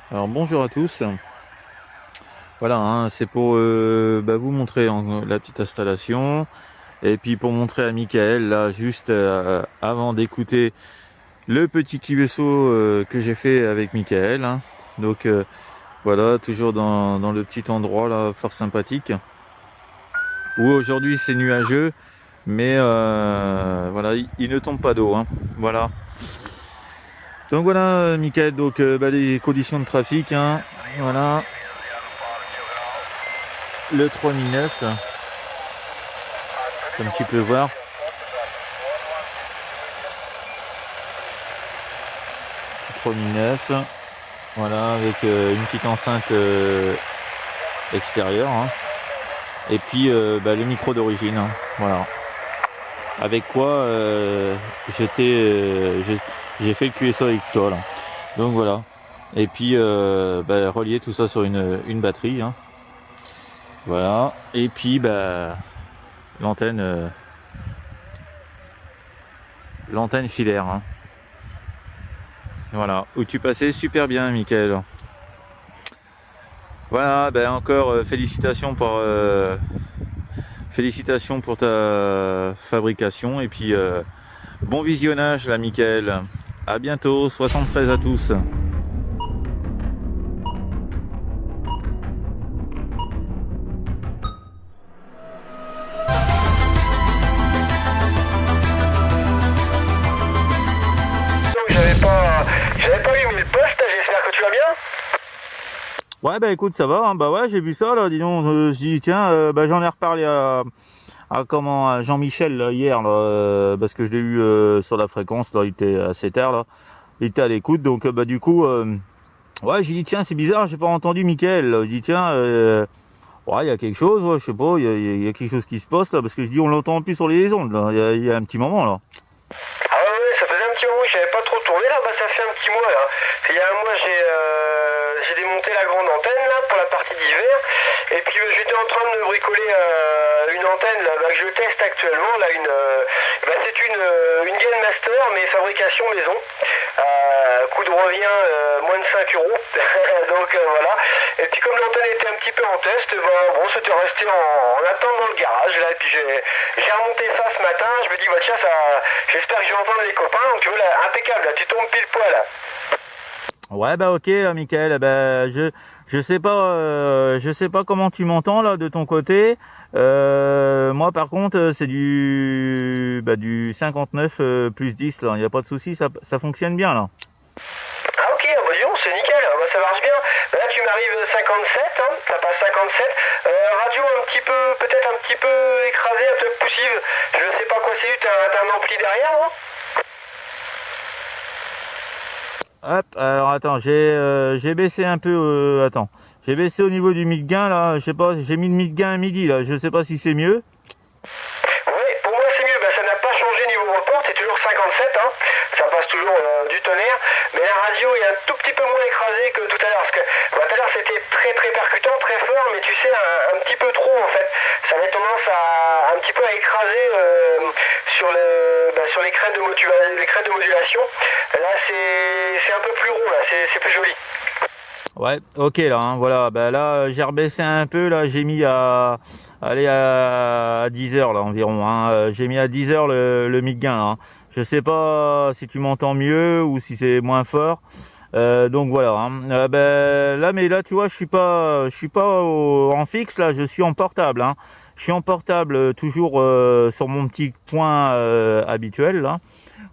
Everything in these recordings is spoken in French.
Alors bonjour à tous. Voilà, hein, c'est pour vous montrer la petite installation et puis pour montrer à Michael là juste avant d'écouter le petit QSO que j'ai fait avec Michael. Hein. Donc voilà, toujours dans le petit endroit là, fort sympathique. Où aujourd'hui c'est nuageux, mais voilà, il ne tombe pas d'eau. Hein. Voilà. Donc voilà, Michael. Donc les conditions de trafic. Hein, et voilà. Le 3009, comme tu peux voir. Petit 3009, voilà, avec une petite enceinte extérieure, hein. Et puis le micro d'origine, hein, voilà. Avec quoi j'ai fait le QSO avec toi, là. Donc voilà. Et puis relier tout ça sur une batterie, hein. Voilà. Et puis l'antenne filaire, hein. Voilà, où tu passais super bien, Michael. Voilà, encore félicitations pour ta fabrication et puis bon visionnage là, Michael. À bientôt, 73 à tous. J'avais pas eu 1000 postes, j'espère que tu vas bien. Ouais, écoute, ça va, hein. Ouais, j'ai vu ça là, dis donc, je dis tiens, j'en ai reparlé à Jean-Michel là, hier là, parce que je l'ai eu sur la fréquence là, il était assez tard là, il était à l'écoute, donc du coup ouais, j'ai dit tiens, c'est bizarre, j'ai pas entendu Michael là. Je dis tiens, ouais, il y a quelque chose, ouais, je sais pas, il y a quelque chose qui se passe là, parce que je dis on l'entend plus sur les ondes là, il y a un petit moment là. Ah ouais, ça faisait un petit moment que j'avais pas trop tourné là, ça fait un petit mois là. Il y a un mois j'ai démonté la grande antenne là pour la partie d'hiver, et puis j'étais en train de me bricoler une antenne là, que je teste actuellement là, c'est une Gain Master mais fabrication maison. Coût de revient moins de 5 euros. Donc voilà. Et puis comme l'antenne était un petit peu en test, c'était resté en attente dans le garage là, et puis j'ai remonté ça ce matin, je me dis tiens, j'espère que je vais entendre les copains, donc tu vois là, impeccable là, tu tombes pile poil là. Ouais, ok là, Michael, je sais pas comment tu m'entends là de ton côté. Moi par contre c'est du 59 plus 10 là, il n'y a pas de souci, ça fonctionne bien là. Ah ok, disons, c'est nickel, ça marche bien. Là tu m'arrives 57, hein, ça passe 57. Radio peut-être un petit peu écrasée, un peu poussive. Je sais pas quoi c'est, t'as un ampli derrière, non? Hop, alors attends, j'ai baissé un peu, attends. J'ai baissé au niveau du mid-gain là, je sais pas, j'ai mis le mid-gain à midi là, je sais pas si c'est mieux. Oui, pour moi c'est mieux, ça n'a pas changé niveau report, c'est toujours 57, hein. Ça passe toujours du tonnerre, mais la radio est un tout petit peu moins écrasée que tout à l'heure, parce que tout à l'heure c'était très très percutant, très fort, mais tu sais, un petit peu trop en fait. Ça avait tendance un petit peu à écraser sur les crêtes de modulation. Là c'est un peu plus rond, là, c'est plus joli. Ouais, ok là, hein, voilà, là j'ai rebaissé un peu, là j'ai mis à 10 heures là environ, hein, j'ai mis à 10 heures le mid-gain là, hein. Je sais pas si tu m'entends mieux ou si c'est moins fort, donc voilà, hein. Là mais là tu vois je suis pas en fixe là, je suis en portable, hein. Je suis en portable toujours sur mon petit point habituel là,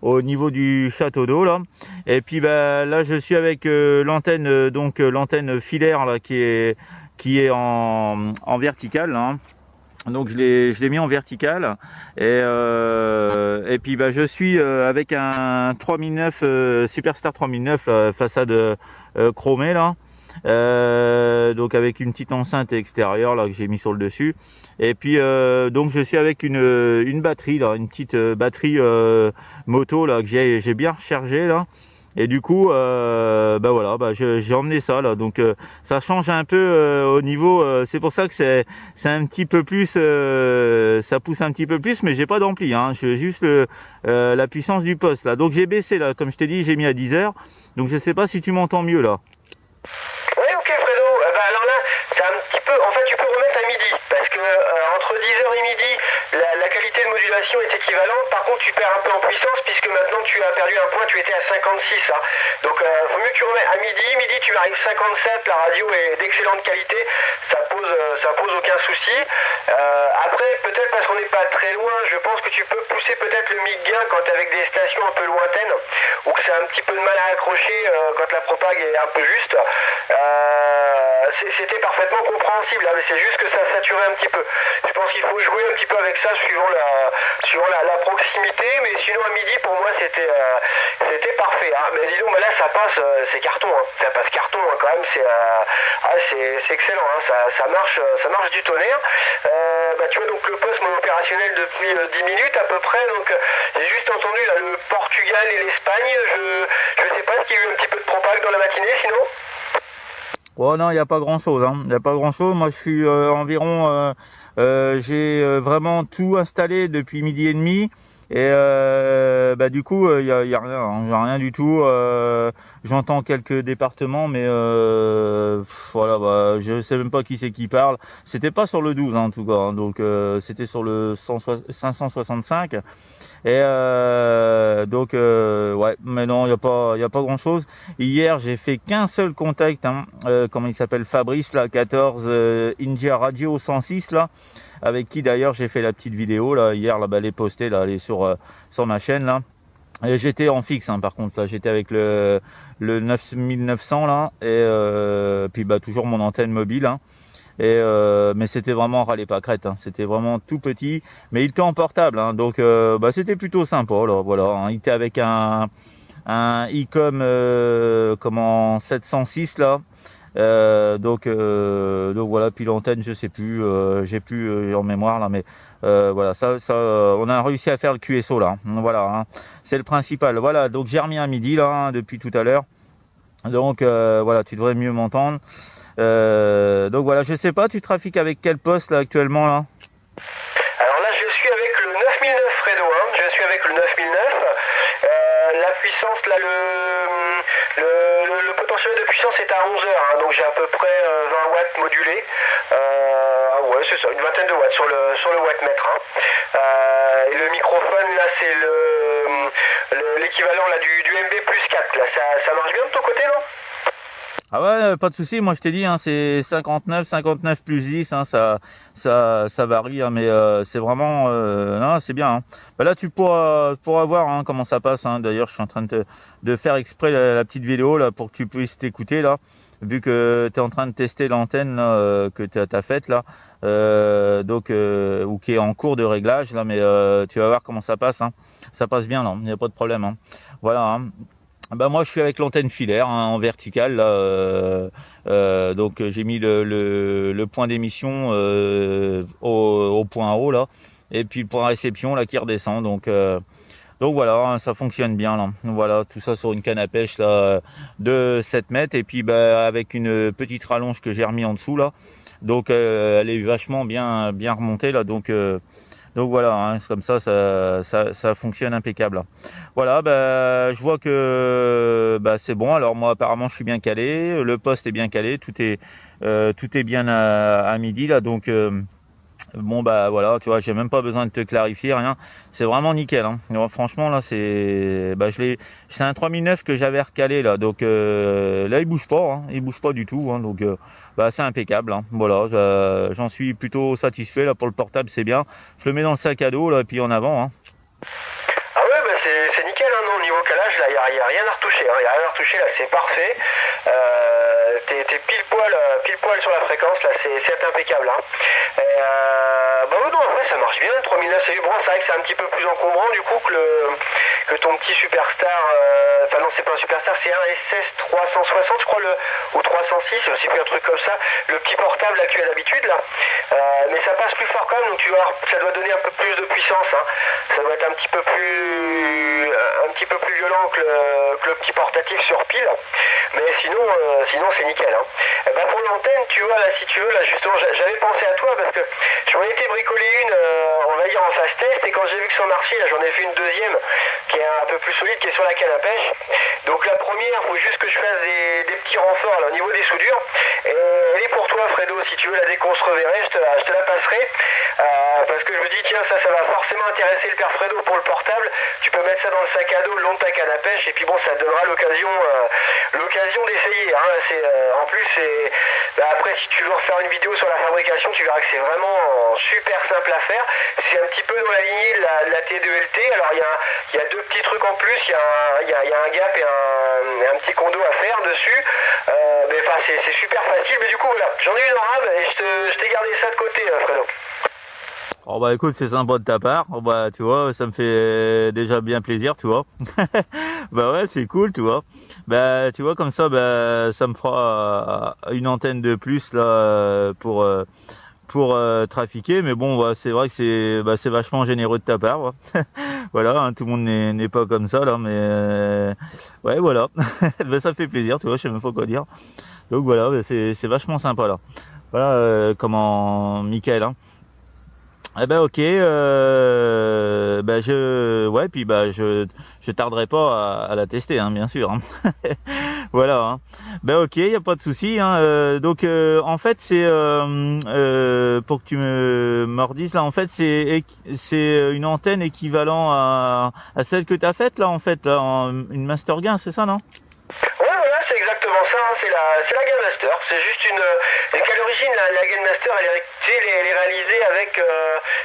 au niveau du château d'eau là, et puis là je suis avec l'antenne l'antenne filaire là qui est en verticale là, hein. Donc je l'ai mis en verticale et puis je suis avec un 3009 Superstar 3009 façade chromée là. Donc avec une petite enceinte extérieure là que j'ai mis sur le dessus, et puis donc je suis avec une batterie là, une petite batterie moto là que j'ai bien rechargé là, et du coup j'ai emmené ça là, donc ça change un peu au niveau, c'est pour ça que c'est un petit peu plus, ça pousse un petit peu plus, mais j'ai pas d'ampli, hein, j'ai juste la puissance du poste là, donc j'ai baissé là, comme je t'ai dit, j'ai mis à 10 heures, donc je sais pas si tu m'entends mieux là. position est équivalente. Par contre, tu perds un peu en puissance puisque maintenant tu as perdu un point, tu étais à 56. Hein. Donc, vaut mieux que tu remettes à midi. Midi, tu arrives 57. La radio est d'excellente qualité. Ça pose aucun souci. Après, peut-être parce qu'on n'est pas très loin, je pense que tu peux pousser peut-être le mic gain quand tu es avec des stations un peu lointaines ou que c'est un petit peu de mal à accrocher quand la propague est un peu juste. C'était parfaitement compréhensible, hein, mais c'est juste que ça saturait un petit peu. Je pense qu'il faut jouer un petit peu avec ça suivant la proximité, mais sinon à midi pour moi c'était parfait. Hein. Mais disons, là ça passe, c'est carton, hein. Ça passe carton hein, quand même, c'est excellent, hein. Ça marche du tonnerre. Tu vois donc le poste mon opérationnel depuis 10 minutes à peu près, donc j'ai juste entendu là, le Portugal et l'Espagne, je sais pas s'il y a eu un petit peu de propague dans la matinée sinon. Oh non, il n'y a pas grand chose, hein. Il n'y a pas grand chose. Moi je suis environ j'ai vraiment tout installé depuis midi et demi. Et du coup il y a rien, hein. J'ai rien du tout. J'entends quelques départements, mais voilà, je sais même pas qui c'est qui parle. C'était pas sur le 12 hein, en tout cas, hein. Donc c'était sur le 565. Et ouais, mais non, il y a pas grand chose. Hier j'ai fait qu'un seul contact, hein, comment il s'appelle, Fabrice là, 14 India Radio 106 là, avec qui d'ailleurs j'ai fait la petite vidéo là hier là, elle est postée là, elle est sur ma chaîne là. Et j'étais en fixe hein, par contre là, j'étais avec le 9900 là, et puis toujours mon antenne mobile hein. Et mais c'était vraiment râler pas crête, hein. C'était vraiment tout petit, mais il était en portable hein, donc c'était plutôt sympa là, voilà hein. Il était avec un Icom 706 là, donc voilà, puis l'antenne je sais plus, j'ai plus en mémoire là, mais voilà, ça on a réussi à faire le QSO là, voilà hein. C'est le principal. Voilà, donc j'ai remis à midi là hein, depuis tout à l'heure, donc voilà, tu devrais mieux m'entendre. Donc voilà, je sais pas, tu trafiques avec quel poste là actuellement là? Alors là je suis avec le 9009 Fredo, hein. Je suis avec le 9009. La puissance là, le potentiel de puissance est à 11 heures, hein. Donc j'ai à peu près 20 watts modulés. Ouais c'est ça, une vingtaine de watts sur le wattmètre hein. Et le microphone là c'est l'équivalent là du MB plus 4 là. Ça marche bien de ton côté non? Ah ouais, pas de souci. Moi je t'ai dit hein, c'est 59 plus 10 hein, ça varie hein, mais c'est vraiment non, c'est bien hein. Là tu pourras voir hein, comment ça passe hein. D'ailleurs je suis en train de faire exprès la petite vidéo là pour que tu puisses t'écouter là, vu que tu es en train de tester l'antenne que tu as faite là, ou qui est en cours de réglage là, mais tu vas voir comment ça passe hein. Ça passe bien là, il n'y a pas de problème hein. Voilà hein. Moi je suis avec l'antenne filaire hein, en verticale là, donc j'ai mis le point d'émission au point haut là, et puis le point réception là qui redescend, donc voilà hein, ça fonctionne bien là. Voilà, tout ça sur une canne à pêche là de 7 mètres, et puis avec une petite rallonge que j'ai remis en dessous là, donc elle est vachement bien remontée là, donc voilà hein, c'est comme ça fonctionne impeccable là. Voilà, je vois que c'est bon. Alors moi apparemment je suis bien calé, le poste est bien calé, tout est bien à midi là, donc voilà, tu vois, j'ai même pas besoin de te clarifier rien, c'est vraiment nickel hein. Alors, franchement là c'est un 3009 que j'avais recalé là, donc là il bouge pas hein, il bouge pas du tout hein, donc c'est impeccable hein. Voilà, j'en suis plutôt satisfait là pour le portable, c'est bien. Je le mets dans le sac à dos là, et puis en avant hein. Ah ouais, c'est nickel hein. Non, au niveau calage là, y a rien à retoucher hein. Y a rien à retoucher là, c'est parfait. T'es pile poil sur la fréquence là, c'est impeccable hein. Oui, non, après ça marche bien, le 3009 c'est bon, c'est vrai que c'est un petit peu plus encombrant du coup que ton petit Superstar, enfin non c'est pas un Superstar, c'est un SS 360 je crois, ou 306, je sais plus, un truc comme ça, le petit portable là que tu as d'habitude là, mais ça passe plus fort quand même, donc tu vois, ça doit donner un peu plus de puissance hein. Ça doit être un petit peu plus violent que le petit portatif sur pile, mais sinon c'est nickel hein. Pour l'antenne, tu vois là, si tu veux là, justement j'avais pensé à toi parce que j'en ai été bricoler une, on va dire en phase test, et quand j'ai vu que ça marchait, là j'en ai fait une deuxième qui est un peu plus solide, qui est sur la canne à pêche. Donc la première, il faut juste que je fasse des petits renforts là, au niveau des soudures, et elle est pour toi, Fredo. Si tu veux la dès qu'on se reverrait, je te la passerai. Parce que je me dis, tiens, ça va forcément intéresser le père Fredo pour le portable. Tu peux mettre ça dans le sac à dos le long de ta canne à pêche, et puis bon, ça te donnera l'occasion d'essayer. Hein. En plus, après, si tu veux refaire une vidéo sur la fabrication, tu verras que c'est vraiment super simple à faire. C'est un petit peu dans la lignée de la T2LT. Alors, il y a deux petits trucs en plus. Il y a un gap et un petit condo à faire dessus. Mais enfin, c'est super facile. Mais du coup, voilà, j'en ai une en rab et je t'ai gardé ça de côté, Fredo. Oh bah écoute, c'est sympa de ta part. Oh bah tu vois, ça me fait déjà bien plaisir, tu vois. Bah ouais, c'est cool, tu vois. Bah tu vois, comme ça, bah ça me fera une antenne de plus là pour trafiquer. Mais bon, bah, c'est vrai que c'est vachement généreux de ta part. Ouais. Voilà, hein, tout le monde n'est pas comme ça là, mais ouais, voilà. Bah, ça fait plaisir, tu vois. Je sais même pas quoi dire. Donc voilà, bah, c'est vachement sympa là. Voilà, comment, Michael. Hein. Eh ben ok, puis je tarderai pas à la tester, hein, bien sûr. Hein. Voilà. Hein. Ben ok, y a pas de souci. Hein. Donc en fait c'est pour que tu me redises là, en fait c'est une antenne équivalent à celle que t'as faite là, en fait là, une Master Gain, c'est ça, non? Ouais, voilà, c'est exactement ça, hein, c'est la Gain Master, c'est juste qu'à l'origine, la Gain Master, elle est réalisée avec,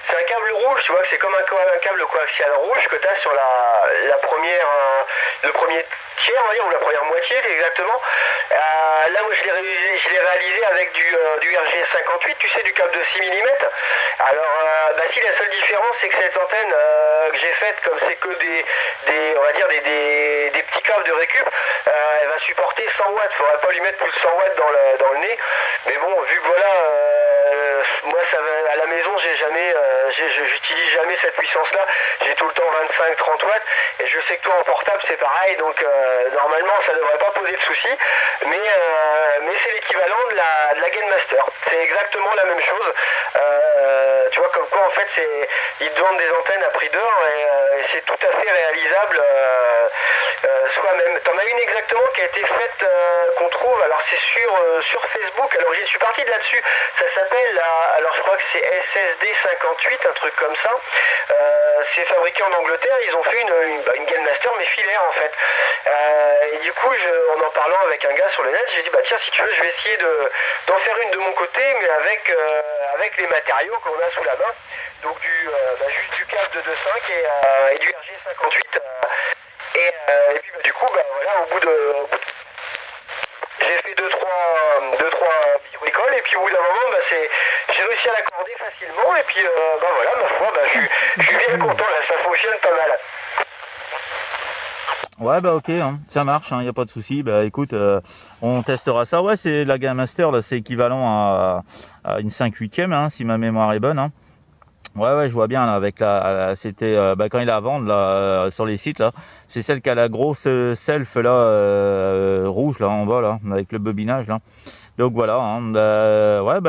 c'est un câble rouge, tu vois, c'est comme un câble coaxial rouge que tu as sur la première, le premier tiers, on va dire, ou la première moitié, exactement. Là, moi, je l'ai réalisé avec du RG58, tu sais, du câble de 6 mm. Alors, si la seule différence, c'est que cette antenne que j'ai faite, comme c'est que on va dire des petits câbles de récup, elle va supporter 100 watts. Faudrait pas lui mettre plus de 100 watts dans le nez. Mais bon, vu que voilà, moi à la maison, j'utilise jamais cette puissance-là. J'ai tout le temps 25-30 watts. Et je sais que toi en portable c'est pareil. Donc normalement ça devrait pas poser de soucis. Mais c'est l'équivalent de la Gain Master. C'est exactement la même chose. Tu vois, comme quoi en fait ils te vendent des antennes à prix d'or et c'est tout à fait réalisable soi-même. T'en as une exactement qui a été faite, qu'on trouve, alors c'est sur Facebook. Alors je suis parti de là-dessus. Ça s'appelle, alors je crois que c'est SSD 58, un truc comme ça. C'est fabriqué en Angleterre. Ils ont fait une Gain Master mais filaire en fait. Et du coup, en parlant avec un gars sur le net, j'ai dit tiens, si tu veux, je vais essayer d'en faire une de mon côté, mais avec les matériaux qu'on a sous la main. Donc juste du câble de 2.5 et du RG58. Et puis du coup, voilà, au bout de j'ai fait deux trois bricoles et puis au bout d'un moment, j'ai réussi à l'accorder facilement et puis voilà, ma foi, je suis bien content là, ça fonctionne pas mal. Ouais, bah ok, hein, ça marche, hein, y a pas de souci. Bah écoute, on testera ça. Ouais, c'est la Gain Master là, c'est équivalent à une 5/8, hein, si ma mémoire est bonne. Hein. Ouais, je vois bien là, avec c'était quand il a à vendre là sur les sites là, c'est celle qui a la grosse self là rouge là en bas là, avec le bobinage là. Donc voilà, hein,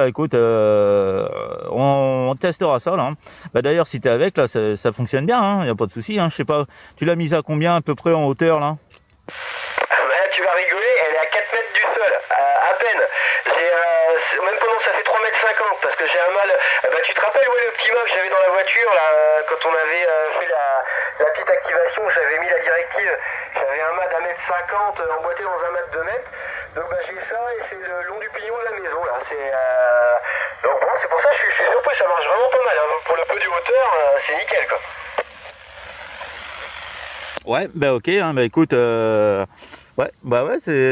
écoute, on testera ça là. Hein. D'ailleurs, si t'es avec là, ça fonctionne bien, hein, y a pas de souci. Hein, je sais pas, tu l'as mise à combien à peu près en hauteur là? Tu vas rigoler, elle est à 4 mètres du sol, à peine. Même pendant ça fait 3,50 m parce que j'ai un mal. Tu te rappelles le petit mât que j'avais dans la voiture là, quand on avait fait la petite activation, j'avais mis la directive, j'avais un mât d'1,50 m emboîté dans un mât de 2 mètres. Donc j'ai ça et c'est le long du pignon de la maison là. Donc bon, c'est pour ça que je suis surpris, ça marche vraiment pas mal. Hein. Pour le peu du hauteur, c'est nickel quoi. Ouais, ok, hein, écoute,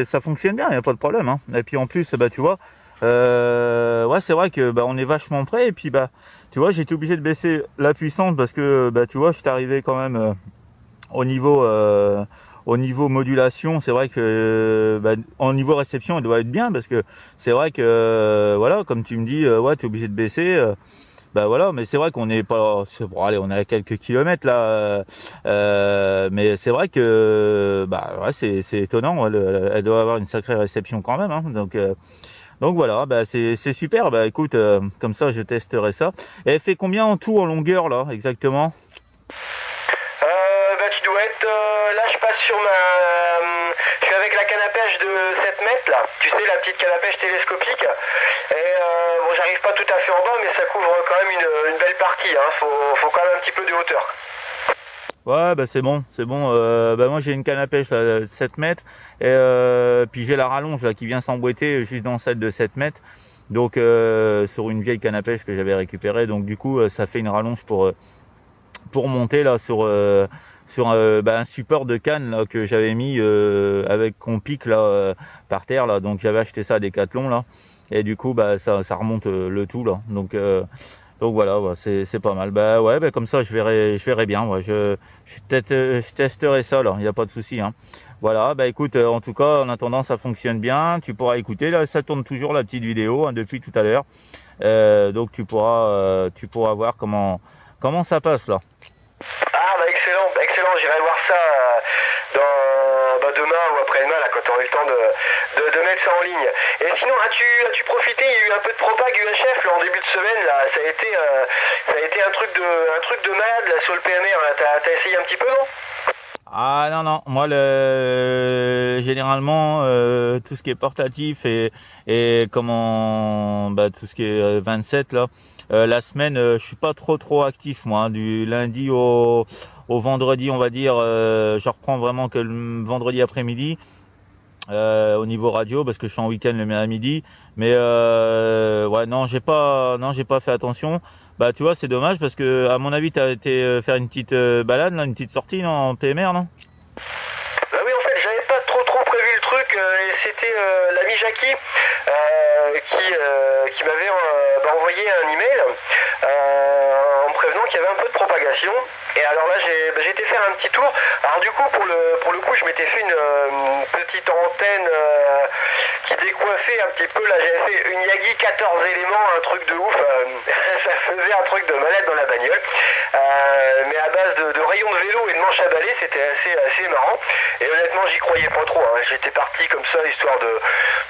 ça fonctionne bien, y a pas de problème. Hein. Et puis en plus, tu vois, c'est vrai que on est vachement près. Et puis tu vois, j'ai été obligé de baisser la puissance parce que tu vois, je suis arrivé quand même au niveau modulation. C'est vrai que au niveau réception, elle doit être bien parce que c'est vrai que voilà, comme tu me dis, t'es obligé de baisser. Voilà, mais c'est vrai qu'on n'est pas. Bon, allez, on est à quelques kilomètres là, mais c'est vrai que c'est étonnant. Elle doit avoir une sacrée réception quand même. Hein, donc voilà, c'est super. Écoute, comme ça, je testerai ça. Et elle fait combien en tout en longueur là, exactement? Tu dois être là. Je passe sur je suis avec la canne à pêche de 7 mètres là. Tu sais, la petite canne à pêche télescopique. Et bon, j'arrive pas tout à fait en bas, mais ça couvre quand même une belle partie. Hein. Faut quand même un petit peu de hauteur. Ouais, bah c'est bon, c'est bon. Bah moi j'ai une canne à pêche là, de 7 mètres et puis j'ai la rallonge là qui vient s'emboîter juste dans celle de 7 mètres. Donc sur une vieille canne à pêche que j'avais récupérée. Donc du coup ça fait une rallonge pour monter là sur un support de canne là que j'avais mis avec qu'on pique là par terre là. Donc j'avais acheté ça à Decathlon là et du coup bah ça remonte le tout là. Donc voilà, ouais, c'est pas mal. Bah ouais, bah comme ça je verrai bien. Ouais, je testerai ça là, il y a pas de souci. Hein. Voilà, bah écoute, en tout cas en attendant ça fonctionne bien. Tu pourras écouter là, ça tourne toujours la petite vidéo hein, depuis tout à l'heure. Donc tu pourras voir comment ça passe là. Ah bah excellent, j'irai voir ça demain ou après-demain là, quand tu auras eu le temps de mettre ça en ligne. Et sinon, as-tu profité, il y a eu un peu de propag UHF là, en début de semaine là, ça a été un truc de malade là, sur le PMR, là. T'as essayé un petit peu, non? Ah non, moi généralement tout ce qui est portatif et comment tout ce qui est 27 là, la semaine je suis pas trop actif moi, hein. Du lundi au vendredi on va dire, je reprends vraiment que le vendredi après-midi au niveau radio parce que je suis en week-end le à midi, mais ouais non j'ai pas fait attention. Bah tu vois c'est dommage parce que à mon avis t'as été faire une petite balade là, une petite sortie non, en PMR non? Bah oui en fait j'avais pas trop prévu le truc et c'était l'ami Jackie qui m'avait envoyé un email en me prévenant qu'il y avait un peu de propagation. Et alors là j'ai été faire un petit tour. Alors du coup pour le coup je m'étais fait une petite antenne qui décoiffait un petit peu. Là j'avais fait une Yagi 14 éléments, un truc de ouf. Ça faisait un truc de malade dans la bagnole. Mais à base de rayons de vélo et de manches à balai, c'était assez marrant. Et honnêtement j'y croyais pas trop. Hein. J'étais parti comme ça histoire de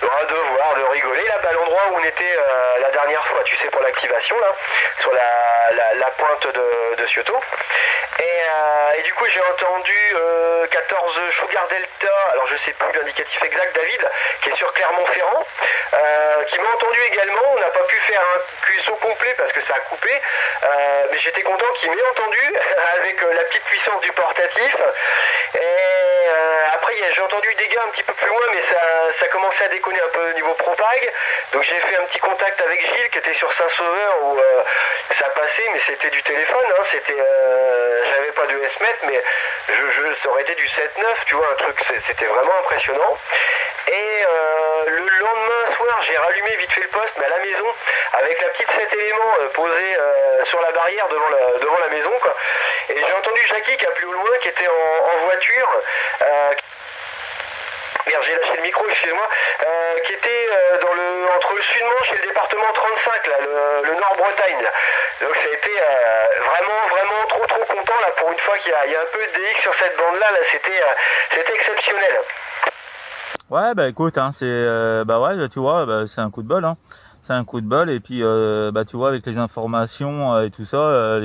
voir, de rigoler. Là à l'endroit où on était la dernière fois, tu sais, pour l'activation là, sur la pointe de Cioto. Et du coup j'ai entendu 14 Sugar Delta, alors je sais plus l'indicatif exact, David, qui est sur Clermont-Ferrand, qui m'a entendu également. On n'a pas pu faire un QSO complet parce que ça a coupé, mais j'étais content qu'il m'ait entendu avec la petite puissance du portatif. Et après j'ai entendu des gars un petit peu plus loin, mais ça commençait à déconner un peu au niveau propag. Donc j'ai fait un petit contact avec Gilles qui était sur Saint-Sauveur où ça passait, mais c'était du téléphone, hein, j'avais pas de S-mètre, mais ça aurait été du 7-9, tu vois, un truc, c'était vraiment impressionnant. Et le lendemain soir, j'ai rallumé vite fait le poste, mais à la maison, avec la petite 7 éléments posée sur la barrière devant la maison, quoi. Et j'ai entendu Jackie qui a plus au loin, qui était en voiture, merde, j'ai lâché le micro, excusez-moi, qui était entre le Sud-Manche et le département 35, là, le Nord-Bretagne. Là. Donc ça a été vraiment trop content là pour une fois qu'il y a un peu de DX sur cette bande-là, là, c'était exceptionnel. Ouais bah écoute hein, c'est bah ouais tu vois bah, c'est un coup de bol hein. C'est un coup de bol et puis bah tu vois avec les informations et tout ça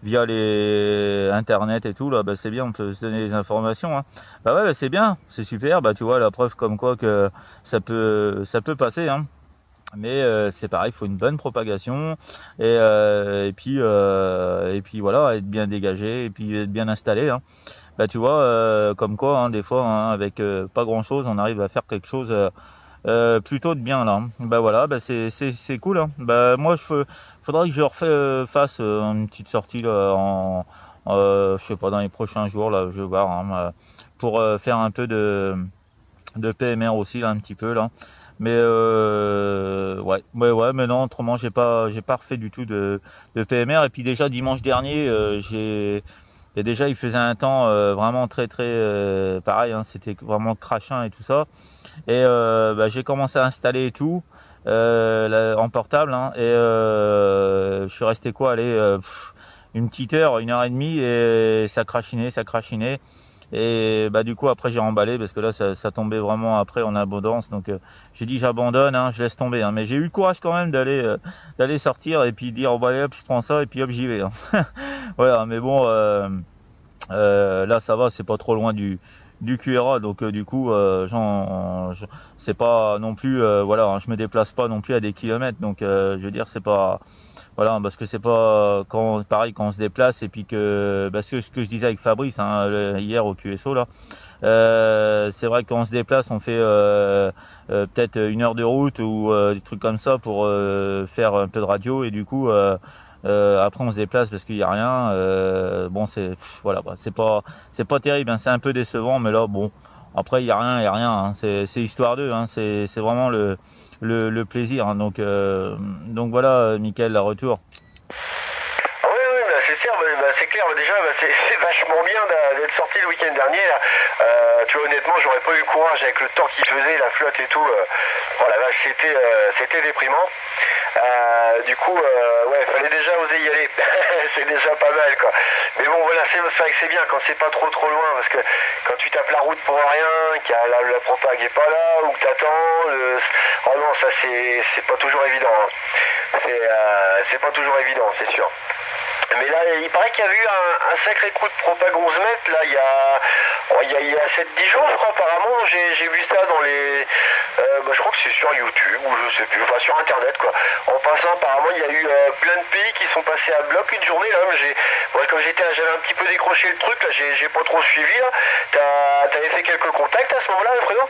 via les internet et tout là bah c'est bien, on peut se donner les informations hein. Bah ouais bah, c'est bien, c'est super, bah tu vois la preuve comme quoi que ça peut passer hein. Mais c'est pareil, il faut une bonne propagation et puis voilà, être bien dégagé et puis être bien installé hein. Bah tu vois comme quoi hein, des fois hein, avec pas grand chose on arrive à faire quelque chose plutôt de bien là. Bah voilà, bah c'est cool hein. Bah moi faudrait que je fasse une petite sortie là je sais pas dans les prochains jours là, je vais voir hein, pour faire un peu de PMR aussi là un petit peu là. Mais ouais mais non autrement j'ai pas refait du tout de PMR. Et puis déjà dimanche dernier et déjà il faisait un temps vraiment très pareil hein, c'était vraiment crachant et tout ça. Et bah, j'ai commencé à installer et tout en portable hein, et je suis resté une petite heure, 1 heure et demie et ça crachinait. Et bah du coup après j'ai remballé parce que là ça tombait vraiment après en abondance, donc j'ai dit j'abandonne hein, je laisse tomber hein. Mais j'ai eu le courage quand même d'aller sortir et puis dire oh, bah allez, hop je prends ça et puis hop j'y vais hein. Voilà, mais bon là ça va, c'est pas trop loin du du QRA, donc du coup, c'est pas non plus, voilà, hein, je me déplace pas non plus à des kilomètres, donc je veux dire, c'est pas, voilà, parce que c'est pas pareil quand on se déplace et puis que, bah, c'est ce que je disais avec Fabrice hein, hier au QSO là. C'est vrai que quand on se déplace, on fait peut-être 1 heure de route ou des trucs comme ça pour faire un peu de radio et du coup après on se déplace parce qu'il y a rien. Bon voilà, bah, c'est pas terrible, hein, c'est un peu décevant, mais là bon après il y a rien, hein, c'est histoire d'eux, hein, c'est vraiment le plaisir, hein, donc voilà, Mickaël, la retour. Ah oui, oui, bah c'est clair, c'est clair, déjà c'est vachement bien d'être sorti le week-end dernier là. Tu vois, honnêtement, j'aurais pas eu le courage avec le temps qu'il faisait, la flotte et tout. Oh la vache, c'était déprimant. Du coup, ouais, fallait déjà oser y aller. C'est déjà pas mal, quoi. Mais bon, voilà, c'est vrai que c'est bien quand c'est pas trop loin, parce que quand tu tapes la route pour rien, qu'il y a la propague est pas là, ou que t'attends, oh non, ça c'est pas toujours évident. Hein. C'est pas toujours évident, c'est sûr. Mais là, il paraît qu'il y a eu un sacré coup de propague 11 mètres, là, il y a 7-10 jours, je crois, apparemment, j'ai vu ça dans les... je crois que c'est sur YouTube, ou je sais plus, enfin sur Internet, quoi. En passant, apparemment, il y a eu plein de pays qui sont passés à bloc une journée, là, comme j'avais un petit peu décroché le truc, là, j'ai pas trop suivi, là. T'avais fait quelques contacts à ce moment-là, Alfredo ?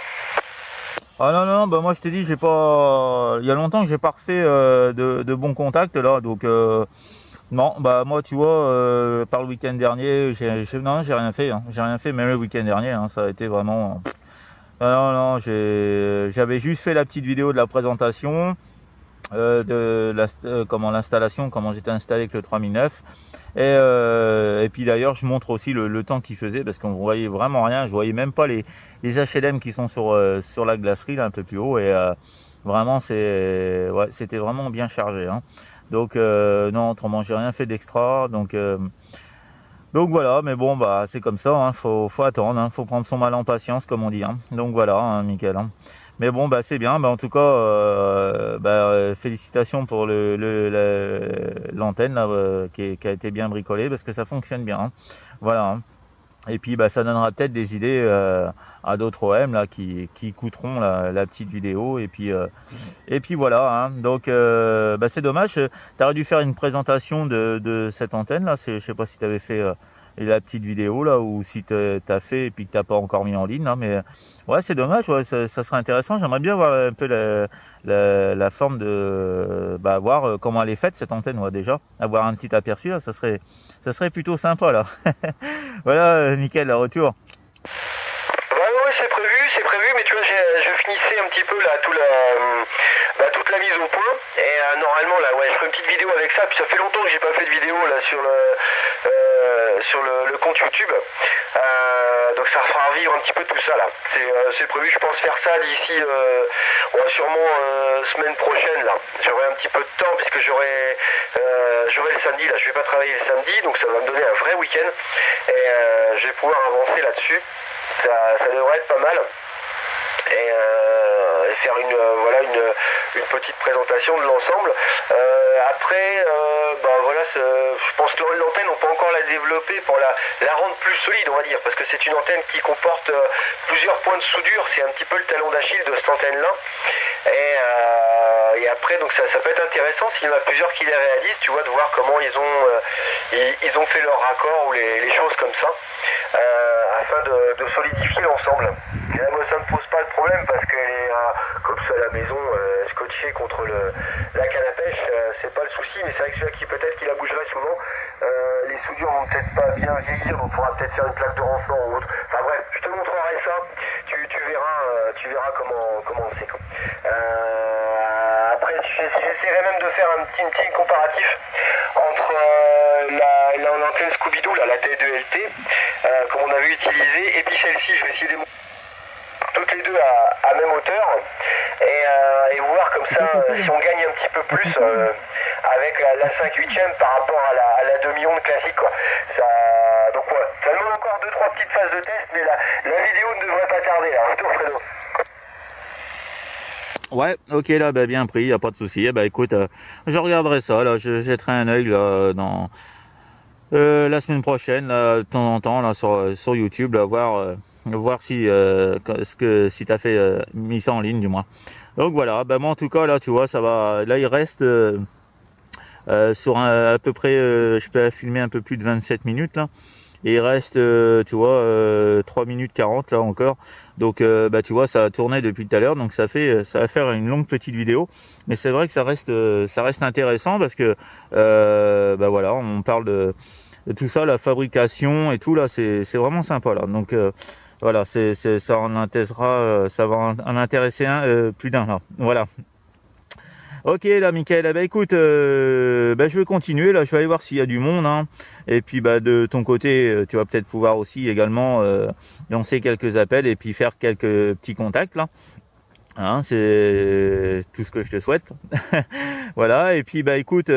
Ah non, non, bah moi je t'ai dit, il y a longtemps que j'ai pas refait de bons contacts là, donc non, bah moi tu vois, par le week-end dernier, non, j'ai rien fait, hein, j'ai rien fait, même le week-end dernier, hein, ça a été vraiment, non, non, j'avais juste fait la petite vidéo de la présentation, comment l'installation, comment j'étais installé avec le 3009, et puis d'ailleurs je montre aussi le temps qu'il faisait parce qu'on voyait vraiment rien, je voyais même pas les HLM qui sont sur la glacerie là un peu plus haut, et vraiment c'était vraiment bien chargé, hein. Donc non, autrement j'ai rien fait d'extra, donc voilà, mais bon bah c'est comme ça, hein, faut attendre, hein, faut prendre son mal en patience comme on dit, hein. Donc voilà, hein, Mickaël, hein. Mais bon bah c'est bien, bah en tout cas félicitations pour l'antenne là, qui a été bien bricolée parce que ça fonctionne bien, hein. Voilà, hein. Et puis bah ça donnera peut-être des idées à d'autres OM là qui écouteront la petite vidéo, et puis voilà, hein. Donc bah c'est dommage, t'aurais dû faire une présentation de cette antenne là, je sais pas si t'avais fait la petite vidéo là, ou si t'as fait et puis que t'as pas encore mis en ligne, hein, mais ouais c'est dommage, ouais, ça serait intéressant, j'aimerais bien voir un peu la forme de voir comment elle est faite cette antenne, ouais, déjà avoir un petit aperçu là, ça serait plutôt sympa là. Voilà, Mickaël, le retour. Ouais, ouais, c'est prévu, mais tu vois, je finissais un petit peu là toute la mise au point, et normalement là, ouais, je ferai une petite vidéo avec ça, puis ça fait longtemps que j'ai pas fait de vidéo là sur le compte YouTube, donc ça fera revivre un petit peu tout ça là. C'est prévu, je pense faire ça d'ici, sûrement semaine prochaine là. J'aurai un petit peu de temps puisque j'aurai le samedi là, je vais pas travailler le samedi, donc ça va me donner un vrai week-end, et je vais pouvoir avancer là-dessus. Ça devrait être pas mal. Et faire une petite présentation de l'ensemble. Après, je pense que l'antenne, on peut encore la développer pour la rendre plus solide, on va dire, parce que c'est une antenne qui comporte plusieurs points de soudure. C'est un petit peu le talon d'Achille de cette antenne-là. Et après, donc ça peut être intéressant s'il y en a plusieurs qui les réalisent, tu vois, de voir comment ils ont fait leur raccord ou les choses comme ça, afin de solidifier l'ensemble. Et là, moi, ça me pose pas de problème parce qu'elle est comme ça à la maison, scotchée contre la canne à pêche, c'est pas le souci, mais c'est vrai que celui-là qui peut-être qu'il la bougerait souvent, les soudures vont peut-être pas bien vieillir, on pourra peut-être faire une plaque de renfort ou autre. Enfin bref, je te montrerai ça, tu verras comment c'est. Après, j'essaierai même de faire un petit comparatif entre l'antenne Scooby-Doo, la T2LT, comme on avait utilisé, et puis celle-ci, je vais essayer de toutes les deux à même hauteur, et voir comme ça si on gagne un petit peu plus avec la 5/8 par rapport à la demi-onde classique, quoi. Donc ouais, ça demande encore 2-3 petites phases de test, mais la vidéo ne devrait pas tarder là. Retour Fredo. Ouais, ok, là, bien pris, y a pas de souci. Écoute, je regarderai ça, là, je jetterai un œil là dans la semaine prochaine, là, de temps en temps, là, sur YouTube, là, voir voir si si t'as fait mis ça en ligne du moins. Donc voilà, bah moi en tout cas là tu vois ça va, là il reste sur à peu près, je peux filmer un peu plus de 27 minutes là. Et il reste, tu vois, 3 minutes 40 là encore. Donc, bah tu vois, ça a tourné depuis tout à l'heure, donc ça va faire une longue petite vidéo. Mais c'est vrai que ça reste intéressant parce que, bah voilà, on parle de tout ça, la fabrication et tout là, c'est vraiment sympa là. Donc voilà, ça en intéressera, ça va en intéresser plus d'un là. Voilà. Ok là Mickaël, bah écoute, bah, je vais continuer là, je vais aller voir s'il y a du monde hein. Et puis bah de ton côté, tu vas peut-être pouvoir aussi également lancer quelques appels et puis faire quelques petits contacts là. Hein, c'est tout ce que je te souhaite. Voilà, et puis bah écoute,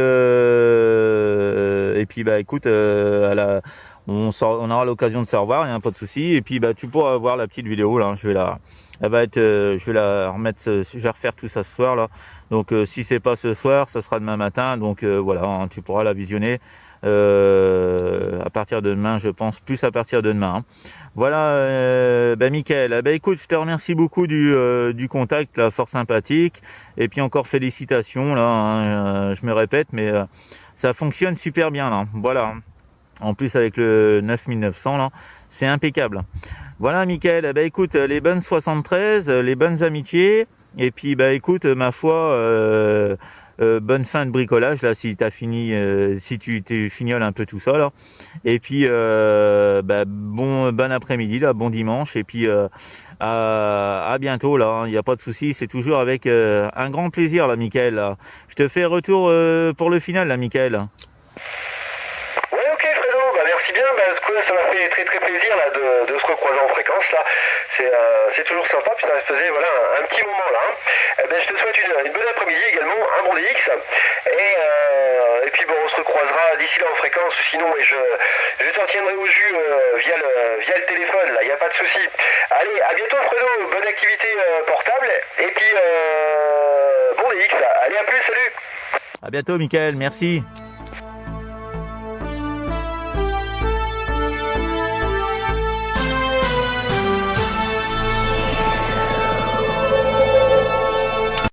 on aura l'occasion de se revoir, il n'y a pas de souci. Et puis bah tu pourras voir la petite vidéo là, je vais la remettre, je vais refaire tout ça ce soir là. Donc si c'est pas ce soir, ça sera demain matin. Donc voilà, hein, tu pourras la visionner à partir de demain, je pense, plus à partir de demain. Hein. Voilà, Mickaël, écoute, je te remercie beaucoup du contact, là, fort sympathique. Et puis encore félicitations là, hein, je me répète, mais ça fonctionne super bien là. Voilà. En plus avec le 9900 là, c'est impeccable. Voilà Mickaël, écoute, les bonnes 73, les bonnes amitiés, et puis écoute, ma foi, bonne fin de bricolage là si t'as fini, si tu fignoles un peu tout ça là. Et puis bon après-midi là, bon dimanche, et puis à bientôt là, il n'y a pas de souci, c'est toujours avec un grand plaisir là Mickaël là. Je te fais retour pour le final là Mickaël. Merci bien, ça m'a fait très très plaisir là, de se recroiser en fréquence là. C'est toujours sympa, puis ça faisait voilà, un petit moment là. Hein. Je te souhaite une bonne après-midi également, un bon DX. Et puis bon, on se recroisera d'ici là en fréquence, sinon je t'en tiendrai au jus via le téléphone, là, il n'y a pas de souci. Allez, à bientôt Fredo, bonne activité portable, et puis bon DX, allez à plus, salut. À bientôt Mickaël, merci.